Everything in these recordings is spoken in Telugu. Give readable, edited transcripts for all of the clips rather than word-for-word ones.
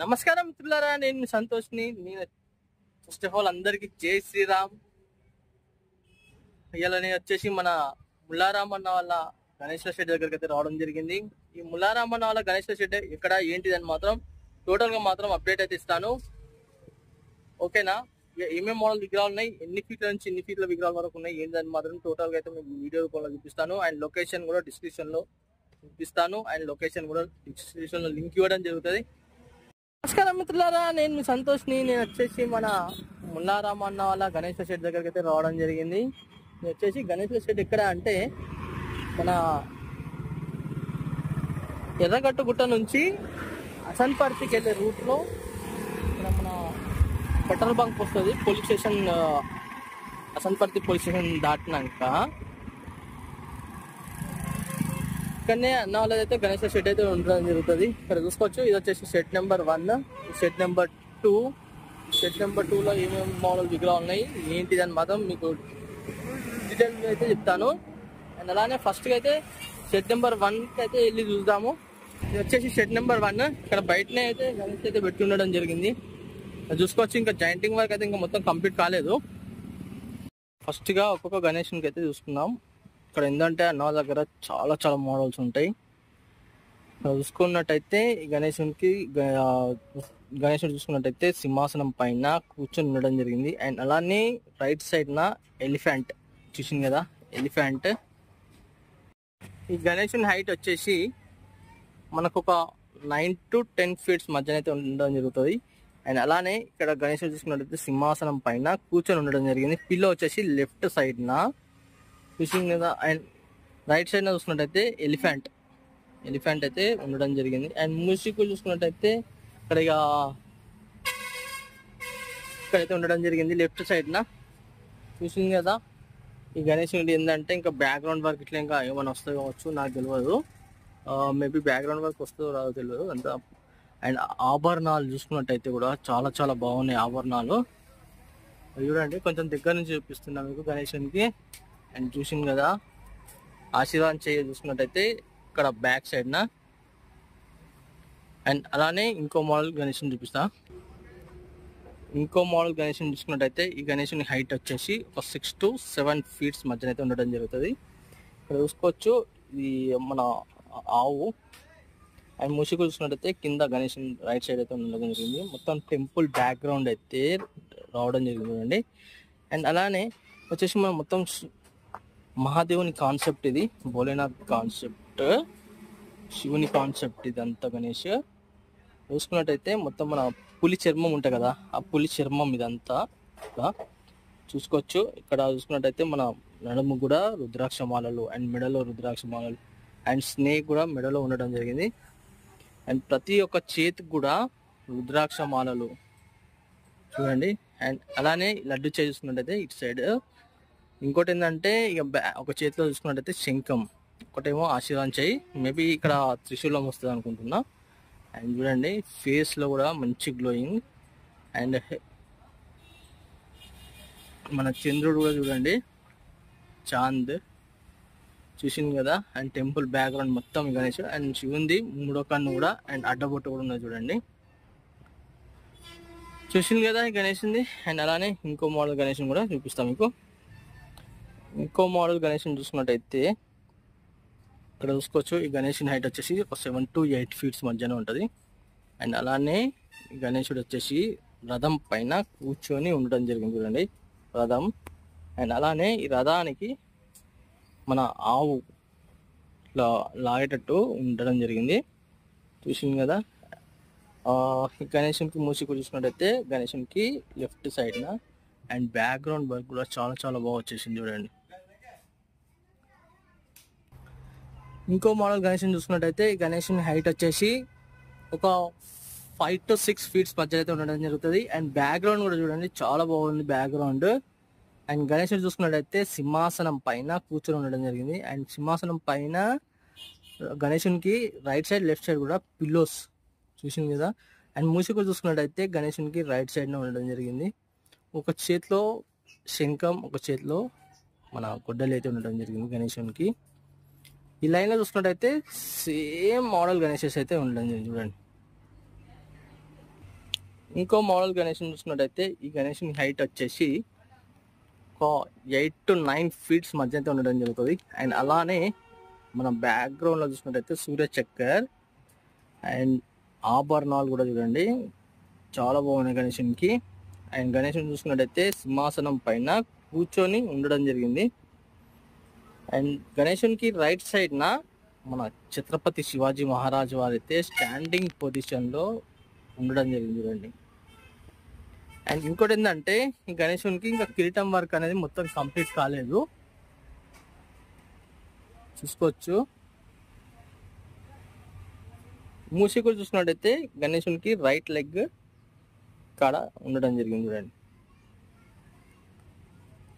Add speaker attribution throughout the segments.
Speaker 1: నమస్కారం మిత్రులారా, నేను మీ సంతోష్ని. నేను ఫస్ట్ ఆఫ్ ఆల్ అందరికి జై శ్రీరామ్. ఇవాళ నేను వచ్చేసి మన ముల్లారామ్ అన్న వాళ్ళ గణేశ్వర షెడ్ దగ్గరికి అయితే రావడం జరిగింది. ఈ ముల్లారామ్ అన్న వాళ్ళ గణేశ్వర షెడ్ ఎక్కడ ఏంటిదని మాత్రం టోటల్ గా మాత్రం అప్డేట్ అయితే ఇస్తాను, ఓకేనా? ఇక ఏమేమి మోడల్ విగ్రహాలు ఉన్నాయి, ఎన్ని ఫీట్ల నుంచి ఎన్ని ఫీట్ల విగ్రహాల వరకు ఉన్నాయి ఏంటని మాత్రం టోటల్ గా అయితే మీకు వీడియో రూపంలో చూపిస్తాను. అండ్ లొకేషన్ కూడా డిస్క్రిప్షన్ లో చూపిస్తాను. అండ్ లొకేషన్ కూడా డిస్క్రిప్షన్ లో లింక్ ఇవ్వడం జరుగుతుంది. నమస్కారం మిత్రులారా, నేను మీ సంతోష్ని. నేను వచ్చేసి మన ముల్లారామ్ అన్న వాళ్ళ గణేశ్వర షెడ్ దగ్గరికి అయితే రావడం జరిగింది. నేను వచ్చేసి గణేశ్వర షెడ్ ఎక్కడ అంటే మన ఎర్రగట్టు గుట్ట నుంచి అసన్పర్తికి వెళ్ళే రూట్లో మన పెట్రోల్ బంక్ వస్తుంది. Police station, Asanparthi police station దాటినాక ఇక్కడనే అన్న వాళ్ళదైతే గణేశ్వర షెడ్ అయితే ఉండడం జరుగుతుంది. ఇక్కడ చూసుకోవచ్చు, ఇది వచ్చేసి shed number 1, shed number 2. Shed number 2లో ఏమేమి మోడల్ విగ్రహాలు ఉన్నాయి ఏంటిదని మాత్రం మీకు డీటెయిల్ అయితే చెప్తాను. అండ్ అలానే ఫస్ట్గా అయితే షెడ్ నెంబర్ 1కి అయితే వెళ్ళి చూద్దాము. ఇది వచ్చేసి షెడ్ నెంబర్ 1. ఇక్కడ బయటనే అయితే గణేష్ అయితే పెట్టి ఉండడం జరిగింది. చూసుకోవచ్చు, ఇంకా జాయింటింగ్ వర్క్ అయితే ఇంకా మొత్తం కంప్లీట్ కాలేదు. ఫస్ట్గా ఒక్కొక్క గణేష్కి అయితే చూసుకుందాం. ఇక్కడ ఏంటంటే అన్న దగ్గర చాలా చాలా మోడల్స్ ఉంటాయి. చూసుకున్నట్టయితే ఈ గణేశుడు చూసుకున్నట్టయితే సింహాసనం పైన కూర్చొని ఉండడం జరిగింది. అండ్ అలానే రైట్ సైడ్న ఎలిఫెంట్ చూసింది కదా, ఎలిఫెంట్. ఈ గణేశుని హైట్ వచ్చేసి మనకు ఒక 9 to 10 feet మధ్యన అయితే ఉండడం జరుగుతుంది. అండ్ అలానే ఇక్కడ గణేశుడు చూసుకున్నట్టయితే సింహాసనం పైన కూర్చొని ఉండడం జరిగింది. పిల్లో వచ్చేసి లెఫ్ట్ సైడ్న చూసింది కదా. అండ్ రైట్ సైడ్ చూసుకున్నట్టయితే ఎలిఫెంట్ అయితే ఉండడం జరిగింది. అండ్ మ్యూజిక్ చూసుకున్నట్టయితే ఇక్కడైతే ఉండడం జరిగింది లెఫ్ట్ సైడ్న చూసింది కదా. ఈ గణేశుడి ఏంటంటే ఇంకా బ్యాక్గ్రౌండ్ వర్క్ ఇట్లా ఇంకా ఏమైనా వస్తాయి కావచ్చు, నాకు తెలియదు. మేబీ బ్యాక్గ్రౌండ్ వర్క్ వస్తుందో రాదో తెలియదు అంతా. అండ్ ఆభరణాలు చూసుకున్నట్టయితే కూడా చాలా చాలా బాగున్నాయి ఆభరణాలు. చూడండి, కొంచెం దగ్గర నుంచి చూపిస్తున్నా మీకు గణేశునికి. అండ్ చూసింది కదా, ఆశీర్వాదం చూసుకున్నట్టయితే ఇక్కడ బ్యాక్ సైడ్న. అండ్ అలానే ఇంకో మోడల్ గణేశుని చూపిస్తా. ఇంకో మోడల్ గణేశుని చూసుకున్నట్టయితే ఈ గణేశుని హైట్ వచ్చేసి ఒక 6 to 7 feet మధ్యన అయితే ఉండడం జరుగుతుంది. ఇక్కడ చూసుకోవచ్చు, ఇది మన ఆవు. అండ్ మూసికు చూసుకున్నట్టయితే కింద గణేశుని రైట్ సైడ్ అయితే ఉండడం జరిగింది. మొత్తం టెంపుల్ బ్యాక్గ్రౌండ్ అయితే రావడం జరిగింది. అండ్ అలానే వచ్చేసి మనం మొత్తం మహాదేవుని కాన్సెప్ట్, ఇది భోలేనాథ్ కాన్సెప్ట్, శివుని కాన్సెప్ట్ ఇదంతా. గణేష్ చూసుకున్నట్టయితే మొత్తం మన పులి చర్మం ఉంటుంది కదా, ఆ పులి చర్మం ఇదంతా చూసుకోవచ్చు. ఇక్కడ చూసుకున్నట్టయితే మన నడుము కూడా రుద్రాక్షమాలలు, అండ్ మెడలో రుద్రాక్షమాలలు, అండ్ స్నేక్ కూడా మెడలో ఉండడం జరిగింది. అండ్ ప్రతి ఒక్క చేతికి కూడా రుద్రాక్షమాలలు చూడండి. అండ్ అలానే లడ్డు చూసుకున్నట్టయితే ఇటు సైడ్. ఇంకోటి ఏంటంటే ఇక ఒక చేతిలో చూసుకున్నట్టయితే శంఖం, ఒకటేమో ఆశీర్వాదం చేయి, మేబీ ఇక్కడ త్రిశూలం వస్తుంది అనుకుంటున్నా. అండ్ చూడండి, ఫేస్లో కూడా మంచి గ్లోయింగ్. అండ్ మన చంద్రుడు కూడా చూడండి, చాంద్ చూసింది కదా. అండ్ టెంపుల్ బ్యాక్గ్రౌండ్ మొత్తం గణేష్. అండ్ శివుంది మూడో కన్ను కూడా, అండ్ అడ్డబొట్టు కూడా ఉన్నది చూడండి, చూసింది కదా ఈ గణేషుంది. అండ్ అలానే ఇంకో మోడల్ గణేషుని కూడా చూపిస్తాం మీకు. ఇంకో మోడల్ గణేషుని చూసుకున్నట్టయితే ఇక్కడ చూసుకోవచ్చు, ఈ గణేషుని హైట్ వచ్చేసి ఒక 7 to 8 feet మధ్యన ఉంటుంది. అండ్ అలానే ఈ గణేశుడు వచ్చేసి రథం పైన కూర్చొని ఉండడం జరిగింది చూడండి, రథం. అండ్ అలానే ఈ రథానికి మన ఆవు లాగేటట్టు ఉండడం జరిగింది, చూసింది కదా. ఈ గణేశునికి మూసికు చూసుకున్నట్టయితే గణేశునికి లెఫ్ట్ సైడ్న. అండ్ బ్యాక్గ్రౌండ్ వర్క్ కూడా చాలా చాలా బాగా వచ్చేసింది చూడండి. ఇంకో మోడల్ గణేశుని చూసుకున్నట్టయితే ఈ గణేశుని హైట్ వచ్చేసి ఒక 5 to 6 feet మధ్య అయితే ఉండడం జరుగుతుంది. అండ్ బ్యాక్గ్రౌండ్ కూడా చూడండి, చాలా బాగుంది బ్యాక్గ్రౌండ్. అండ్ గణేశుని చూసుకున్నట్టయితే సింహాసనం పైన కూర్చొని ఉండడం జరిగింది. అండ్ సింహాసనం పైన గణేశునికి రైట్ సైడ్ లెఫ్ట్ సైడ్ కూడా పిల్లోస్ చూసింది కదా. అండ్ మూసికు చూసుకున్నట్టయితే గణేశునికి రైట్ సైడ్న ఉండడం జరిగింది. ఒక చేతిలో శంఖం, ఒక చేతిలో మన గొడ్డలు అయితే ఉండడం జరిగింది గణేశునికి. ఈ లైన్లో చూసుకున్నట్టయితే సేమ్ మోడల్ గణేషెస్ అయితే ఉండడం జరిగింది చూడండి. ఇంకో మోడల్ గణేషుని చూసుకున్నట్టయితే ఈ గణేషుని హైట్ వచ్చేసి ఒక 8 to 9 ఫీట్స్ మధ్య అయితే ఉండడం జరుగుతుంది. అండ్ అలానే మన బ్యాక్గ్రౌండ్లో చూసుకున్నట్టయితే సూర్య చక్కర్ అండ్ ఆభరణాలు కూడా చూడండి చాలా బాగున్నాయి గణేషునికి. అండ్ గణేషుని చూసుకున్నట్టయితే సింహాసనం పైన కూర్చొని ఉండడం జరిగింది. అండ్ గణేషునికి రైట్ సైడ్న మన ఛత్రపతి శివాజీ మహారాజ్ వారైతే స్టాండింగ్ పొజిషన్లో ఉండడం జరిగింది చూడండి. అండ్ ఇంకోటి ఏంటంటే ఈ గణేషునికి ఇంకా కిరీటం వర్క్ అనేది మొత్తం కంప్లీట్ కాలేదు, చూసుకోవచ్చు. మూషికుడు చూసుకున్నట్టయితే గణేషునికి రైట్ లెగ్ కాడ ఉండడం జరిగింది చూడండి.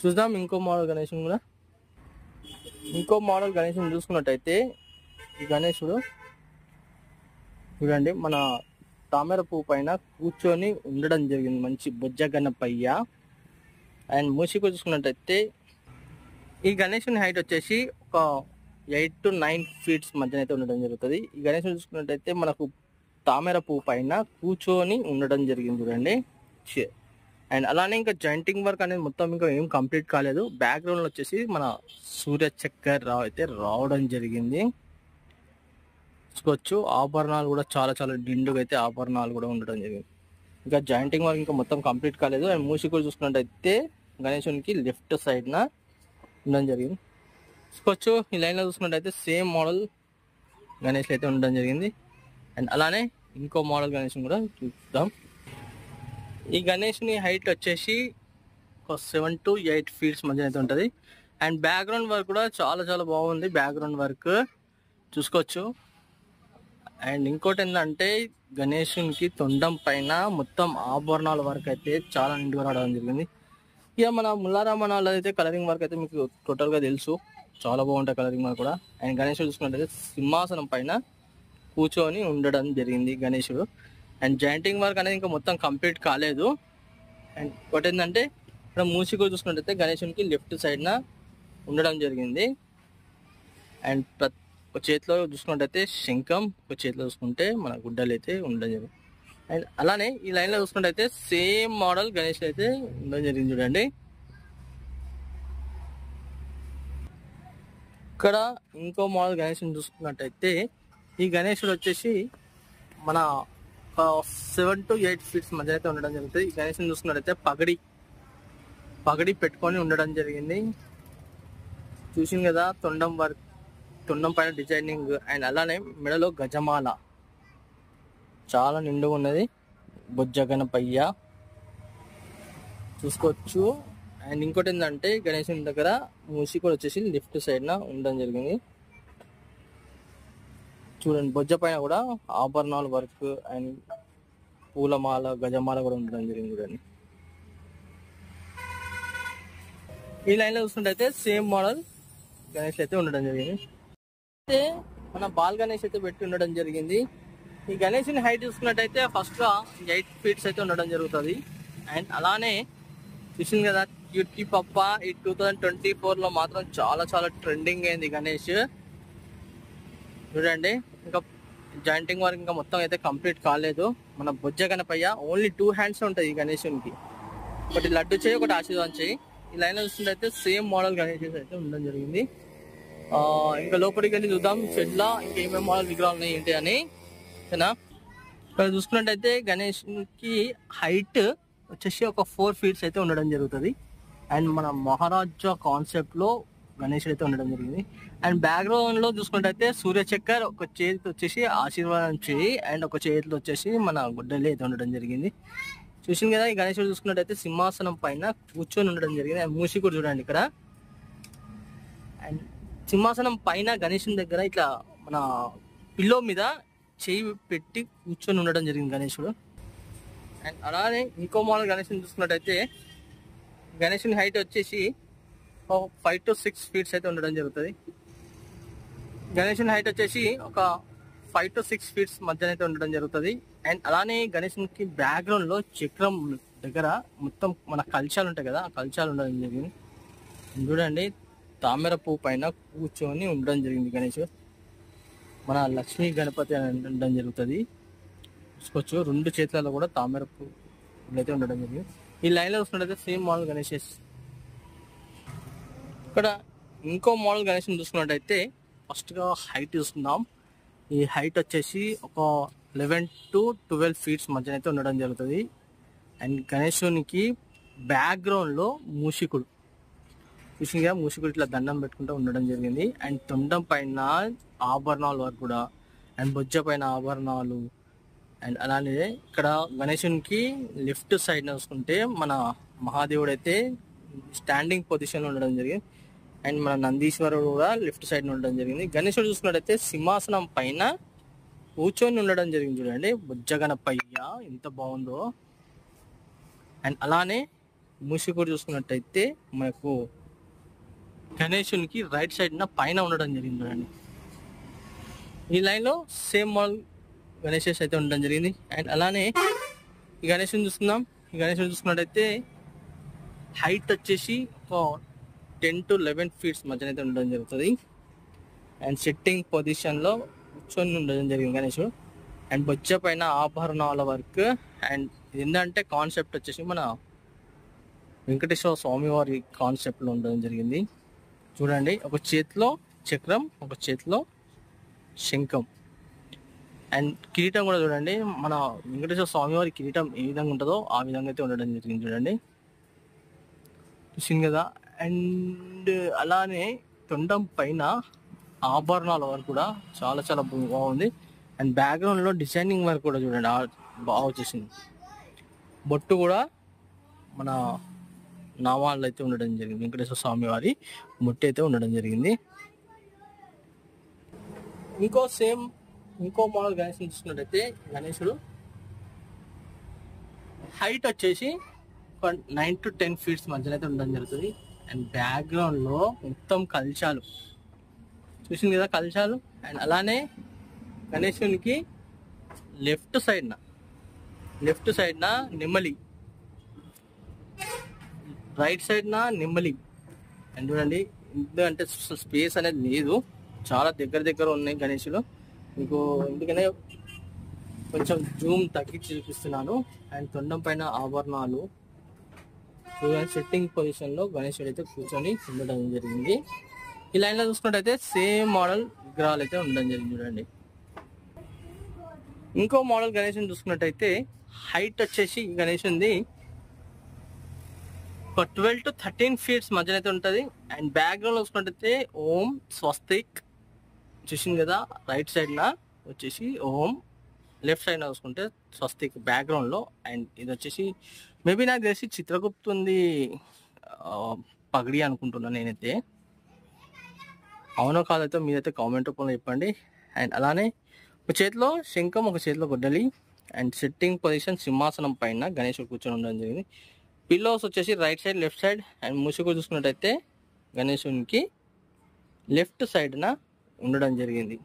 Speaker 1: చూద్దాం ఇంకో మోడల్ గణేషుని కూడా. ఇంకో మోడల్ గణేషుని చూసుకున్నట్టయితే ఈ గణేశుడు చూడండి మన తామర పువ్వు పైన కూర్చొని ఉండడం జరిగింది, మంచి బొజ్జగన్నపయ్య. అండ్ మూషికుడు చూసుకున్నట్టయితే ఈ గణేషుని హైట్ వచ్చేసి ఒక 8 to 9 ఫీట్స్ మధ్యన అయితే ఉండడం జరుగుతుంది. ఈ గణేశుడు చూసుకున్నట్టయితే మనకు తామర పువ్వు పైన కూర్చొని ఉండడం జరిగింది చూడండి. అండ్ అలానే ఇంకా జాయింటింగ్ వర్క్ అనేది మొత్తం ఇంకా ఏం కంప్లీట్ కాలేదు. బ్యాక్గ్రౌండ్లో వచ్చేసి మన సూర్య చక్కర్ అయితే రావడం జరిగింది, చూసుకోవచ్చు. ఆభరణాలు కూడా చాలా చాలా డిండుగా అయితే ఆభరణాలు కూడా ఉండడం జరిగింది. ఇంకా జాయింటింగ్ వర్క్ ఇంకా మొత్తం కంప్లీట్ కాలేదు. అండ్ మూషికుడు చూసుకున్నట్టయితే గణేశునికి లెఫ్ట్ సైడ్న ఉండడం జరిగింది, చూసుకోవచ్చు. ఈ లైన్లో చూసుకున్నట్టయితే సేమ్ మోడల్ గణేష్ అయితే ఉండడం జరిగింది. అండ్ అలానే ఇంకో మోడల్ గణేష్ కూడా చూద్దాం. ఈ గణేష్ని హైట్ వచ్చేసి ఒక 7 to 8 ఫీట్స్ మధ్య అయితే ఉంటుంది. అండ్ బ్యాక్గ్రౌండ్ వర్క్ కూడా చాలా చాలా బాగుంది, బ్యాక్గ్రౌండ్ వర్క్ చూసుకోవచ్చు. అండ్ ఇంకోటి ఏంటంటే గణేషునికి తొండం పైన మొత్తం ఆభరణాల వర్క్ అయితే చాలా నిండుగా రావడం జరిగింది. ఇక మన ముల్లారామణాలు అయితే కలరింగ్ వర్క్ అయితే మీకు టోటల్గా తెలుసు, చాలా బాగుంటుంది కలరింగ్ వర్క్ కూడా. అండ్ గణేశుడు చూసుకున్నట్టయితే సింహాసనం పైన కూర్చొని ఉండడం జరిగింది గణేశుడు. అండ్ జాయింటింగ్ వర్క్ అనేది ఇంకా మొత్తం కంప్లీట్ కాలేదు. అండ్ ఇంకోటి ఏంటంటే ఇక్కడ మూషికుడు చూసుకున్నట్టయితే గణేశునికి లెఫ్ట్ సైడ్న ఉండడం జరిగింది. అండ్ ఒక చేతిలో చూసుకున్నట్టయితే శంఖం, ఒక చేతిలో చూసుకుంటే మన గుడ్డలు అయితే ఉండడం జరిగింది. అండ్ అలానే ఈ లైన్లో చూసుకున్నట్టయితే సేమ్ మోడల్ గణేష్ అయితే ఉండడం జరిగింది చూడండి. ఇక్కడ ఇంకో మోడల్ గణేష్ని చూసుకున్నట్టయితే ఈ గణేశుడు వచ్చేసి మన 7 to 8 ఫీట్స్ మధ్య అయితే ఉండడం జరుగుతుంది. ఈ గణేష్ని చూసుకున్నట్టయితే పగడి పెట్టుకొని ఉండడం జరిగింది, చూసింది కదా. తొండం పైన డిజైనింగ్ అండ్ అలానే మెడలో గజమాల చాలా నిండుగా ఉన్నది, బొజ్జగనపయ్య చూసుకోవచ్చు. అండ్ ఇంకోటి ఏంటంటే గణేశుని దగ్గర మూషికుడు వచ్చేసి లెఫ్ట్ సైడ్న ఉండడం జరిగింది చూడండి. బొజ్జ పైన కూడా ఆభరణాల వర్క్ అండ్ పూలమాల గజమాల కూడా ఉండడం జరిగింది చూడండి. ఈ లైన్లో చూసుకుంటే సేమ్ మోడల్ గణేష్ అయితే ఉండడం జరిగింది. అయితే మన బాల్ గణేష్ అయితే పెట్టి ఉండడం జరిగింది. ఈ గణేష్ని హైట్ చూసుకున్నట్టయితే ఫస్ట్గా 8 ఫీట్స్ అయితే ఉండడం జరుగుతుంది. అండ్ అలానే చూసింది కదా క్యూటీ పప్ప ఈ 2024లో మాత్రం చాలా చాలా ట్రెండింగ్ అయింది గణేష్ చూడండి. ఇంకా జాయింటింగ్ వర్క్ ఇంకా మొత్తం అయితే కంప్లీట్ కాలేదు. మన బొజ్జ గణపయ్య ఓన్లీ 2 హ్యాండ్స్ ఉంటాయి ఈ గణేశునికి, ఒకటి లడ్డు చేయి ఒకటి ఆశీర్వాదం చేయి. ఈ లైన్ చూస్తుంటే సేమ్ మోడల్ గణేష్ అయితే ఉండడం జరిగింది. ఇంకా లోపలికి వెళ్ళి చూద్దాం షెడ్లా ఇంకా ఏమేమి మోడల్ విగ్రహాలు ఉన్నాయి ఏంటి అని. ఓకేనా, ఇక్కడ చూసుకున్నట్టయితే గణేష్కి హైట్ వచ్చేసి ఒక 4 ఫీట్స్ అయితే ఉండడం జరుగుతుంది. అండ్ మన మహారాజా కాన్సెప్ట్లో గణేష్ అయితే ఉండడం జరిగింది. అండ్ బ్యాక్గ్రౌండ్ లో చూసుకున్నట్టయితే సూర్యచక్కర్ ఒక చేతితో వచ్చేసి ఆశీర్వాదం చేయి అండ్ ఒక చేతిలో వచ్చేసి మన గుడ్డలే అయితే ఉండడం జరిగింది. చూసింది కదా. ఈ గణేశుడు చూసుకున్నట్టయితే సింహాసనం పైన కూర్చొని ఉండడం జరిగింది. అండ్ మూషికుడు చూడండి ఇక్కడ. అండ్ సింహాసనం పైన గణేశుని దగ్గర ఇట్లా మన పిల్లో మీద చేయి పెట్టి కూర్చొని ఉండడం జరిగింది గణేశుడు. అండ్ అలానే ఇంకో మోడల్ గణేశుని చూసుకున్నట్టయితే గణేశుని హైట్ వచ్చేసి 5 to 6 ఫీట్స్ అయితే ఉండడం జరుగుతుంది. గణేశుని హైట్ వచ్చేసి ఒక 5 to 6 ఫీట్స్ మధ్యన అయితే ఉండడం జరుగుతుంది. అండ్ అలానే గణేశునికి బ్యాక్గ్రౌండ్ లో చక్రం దగ్గర మొత్తం మన కలశాలు ఉంటాయి కదా, ఆ కలశాలు ఉండడం జరిగింది. చూడండి తామర పువ్వు పైన కూర్చొని ఉండడం జరిగింది గణేష్. మన లక్ష్మీ గణపతి అని ఉండడం జరుగుతుంది. చూసుకోవచ్చు 2 చేతులలో కూడా తామర పువ్వు ఇట్లయితే ఉండడం జరిగింది. ఈ లైన్లో చూసుకున్నట్టయితే సేమ్ మోడల్ గణేషెస్. ఇక్కడ ఇంకో మోడల్ గణేష్ని చూసుకున్నట్టయితే ఫస్ట్గా హైట్ చూసుకుందాం. ఈ హైట్ వచ్చేసి ఒక 11 to 12 ఫీట్స్ మధ్యన అయితే ఉండడం జరుగుతుంది. అండ్ గణేశునికి బ్యాక్గ్రౌండ్లో మూషికుడు చూసిందిగా, మూషికుడు ఇట్లా దండం పెట్టుకుంటూ ఉండడం జరిగింది. అండ్ తొండం పైన ఆభరణాలు వరకు కూడా, అండ్ బొజ్జ పైన ఆభరణాలు. అండ్ అలానే ఇక్కడ గణేశునికి లెఫ్ట్ సైడ్ చూసుకుంటే మన మహాదేవుడు అయితే స్టాండింగ్ పొజిషన్లో ఉండడం జరిగింది. అండ్ మన నందీశ్వరుడు కూడా లెఫ్ట్ సైడ్ ఉండడం జరిగింది. గణేశుడు చూసుకున్నట్టయితే సింహాసనం పైన కూర్చొని ఉండడం జరిగింది. చూడండి బుజ్జగణపయ్య ఎంత బాగుందో. అండ్ అలానే మూషికుడు చూసుకున్నట్టయితే మనకు గణేశునికి రైట్ సైడ్ పైన ఉండడం జరిగింది. చూడండి ఈ లైన్లో సేమ్ మోడల్ గణేషెస్ అయితే ఉండడం జరిగింది. అండ్ అలానే ఈ గణేశుని చూసుకుందాం. ఈ గణేశుని చూసుకున్నట్టయితే హైట్ వచ్చేసి ఒక 10 to 11 ఫీట్స్ మధ్యన అయితే ఉండడం జరుగుతుంది. అండ్ సిట్టింగ్ పొజిషన్లో కూర్చొని ఉండడం జరిగింది గణేశుడు. అండ్ బొజ్జ పైన ఆభరణాల వర్క్. అండ్ ఏంటంటే కాన్సెప్ట్ వచ్చేసి మన వెంకటేశ్వర స్వామి వారి కాన్సెప్ట్లో ఉండడం జరిగింది. చూడండి ఒక చేతిలో చక్రం, ఒక చేతిలో శంఖం. అండ్ కిరీటం కూడా చూడండి, మన వెంకటేశ్వర స్వామి వారి కిరీటం ఏ విధంగా ఉంటుందో ఆ విధంగా అయితే ఉండడం జరిగింది. చూడండి చూసింది కదా. అండ్ అలానే తొండం పైన ఆభరణాల వరకు కూడా చాలా చాలా బాగుంది. అండ్ బ్యాక్గ్రౌండ్లో డిజైనింగ్ వర్క్ కూడా చూడండి బాగా వచ్చేసింది. బొట్టు కూడా మన నామాలు అయితే ఉండడం జరిగింది. వెంకటేశ్వర స్వామి వారి బొట్టు అయితే ఉండడం జరిగింది. ఇంకో మోడల్ గణేశుని చూసుకున్నట్టయితే గణేశుడు హైట్ వచ్చేసి 9 to 10 ఫీట్స్ మధ్యలో అయితే ఉండడం జరుగుతుంది. అండ్ బ్యాక్గ్రౌండ్లో మొత్తం కలశాలు చూసింది కదా, కలశాలు. అండ్ అలానే గణేశునికి లెఫ్ట్ సైడ్న నెమలి, రైట్ సైడ్న నెమలి. అండ్ చూడండి ఎందుకంటే స్పేస్ అనేది లేదు, చాలా దగ్గర ఉన్నాయి గణేశులు. మీకు ఎందుకనే కొంచెం జూమ్ తగ్గించి చూపిస్తున్నాను. అండ్ తొండం పైన ఆభరణాలు చూడండి, సెట్టింగ్ పొజిషన్లో గణేశుడు అయితే కూర్చొని ఉండడం జరిగింది. ఈ లైన్లో చూసుకున్నట్టయితే సేమ్ మోడల్ విగ్రహాలు అయితే ఉండడం జరిగింది. చూడండి ఇంకో మోడల్ గణేశుని చూసుకున్నట్టయితే హైట్ వచ్చేసి గణేశుంది ఒక 12 to 13 ఫీట్స్ మధ్యన అయితే ఉంటుంది. అండ్ బ్యాక్గ్రౌండ్ చూసుకున్నట్టయితే ఓం స్వస్తిక్ చూసింది కదా, రైట్ సైడ్న వచ్చేసి ఓం, లెఫ్ట్ సైడ్న చూసుకుంటే స్వస్తిక్ బ్యాక్గ్రౌండ్లో. అండ్ ఇది వచ్చేసి మేబీ నాకు తెలిసి చిత్రగుప్తుంది పగడి అనుకుంటున్నాను నేనైతే. అవునో కాదైతే మీరైతే కామెంట్ రూపంలో చెప్పండి. అండ్ అలానే ఒక చేతిలో శంఖం, ఒక చేతిలో గొడ్డలి. అండ్ సిట్టింగ్ పొజిషన్ సింహాసనం పైన గణేశుడు కూర్చొని ఉండడం జరిగింది. పిల్లోస్ వచ్చేసి right side, left side. And మూషికుడు చూసుకున్నట్టయితే గణేశునికి లెఫ్ట్ సైడ్న ఉండడం జరిగింది.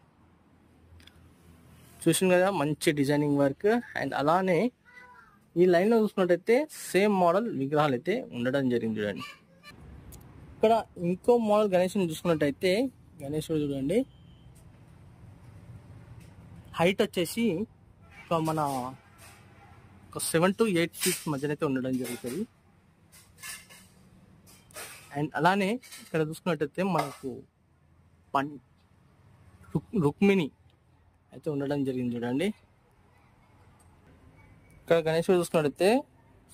Speaker 1: చూసింది కదా, మంచి డిజైనింగ్ వర్క్. అండ్ అలానే ఈ లైన్లో చూసుకున్నట్టయితే సేమ్ మోడల్ విగ్రహాలు అయితే ఉండడం జరిగింది. చూడండి ఇక్కడ ఇంకో మోడల్ గణేశుని చూసుకున్నట్టయితే గణేశుడు చూడండి హైట్ వచ్చేసి ఒక 7 to 8 ఫీట్స్ మధ్యన అయితే ఉండడం జరుగుతుంది. అండ్ అలానే ఇక్కడ చూసుకున్నట్టయితే మనకు రుక్మిణి అయితే ఉండడం జరిగింది. చూడండి ఇక్కడ గణేశుడు చూసుకున్నట్టయితే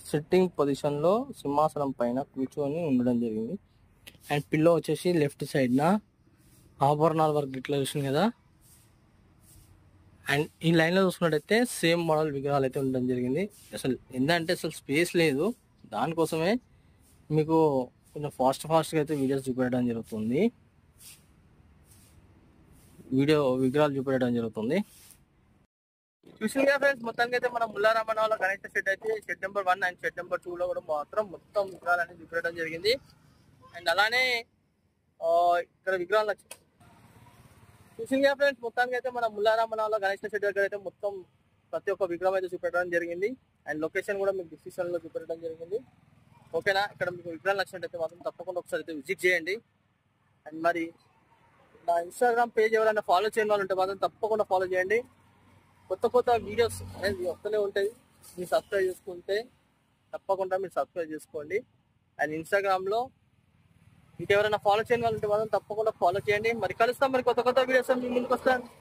Speaker 1: సిట్టింగ్ పొజిషన్లో సింహాసనం పైన కూర్చొని ఉండడం జరిగింది. అండ్ పిల్లో వచ్చేసి లెఫ్ట్ సైడ్న ఆభరణాల వరకు ఇట్లా చూసింది కదా. అండ్ ఈ లైన్లో చూసుకున్నట్టయితే సేమ్ మోడల్ విగ్రహాలు అయితే ఉండడం జరిగింది. అసలు స్పేస్ లేదు, దానికోసమే మీకు కొంచెం ఫాస్ట్గా అయితే వీడియోస్ చూపెట్టడం జరుగుతుంది, విగ్రహాలు చూపెట్టడం జరుగుతుంది. చూసింది కదా ఫ్రెండ్స్, మొత్తానికి అయితే మన ముల్లారామన్నలో గణేష్ షెడ్ అయితే shed number 1 and shed number 2లో కూడా మొత్తం విగ్రహాలు అనేది చూపెట్టడం జరిగింది. అండ్ అలానే ఇక్కడ విగ్రహాలు చూసింది కదా ఫ్రెండ్స్, మొత్తానికి అయితే మన ముల్లారామన్నలో గణేష్ షెడ్ దగ్గర అయితే మొత్తం ప్రతి ఒక్క విగ్రహం అయితే చూపెట్టడం జరిగింది. అండ్ లొకేషన్ కూడా మీకు డిస్క్రిప్షన్లో చూపెట్టడం జరిగింది. ఓకేనా, ఇక్కడ మీకు విగ్రహాలు నచ్చినట్టయితే మాత్రం తప్పకుండా ఒకసారి అయితే విజిట్ చేయండి. అండ్ మరి నా ఇన్స్టాగ్రామ్ పేజ్ ఎవరైనా ఫాలో చేయని వాళ్ళు ఉంటే మాత్రం తప్పకుండా ఫాలో చేయండి. కొత్త వీడియోస్ అనేది వస్తూనే ఉంటాయి. మీరు సబ్స్క్రైబ్ చేసుకుంటే తప్పకుండా మీరు సబ్స్క్రైబ్ చేసుకోండి. అండ్ ఇన్స్టాగ్రామ్లో ఇంకెవరైనా ఫాలో చేయని వాళ్ళు ఉంటే మాత్రం తప్పకుండా ఫాలో చేయండి. మరి కలుస్తాం, మరి కొత్త కొత్త వీడియోస్ మీ ముందుకు వస్తాను.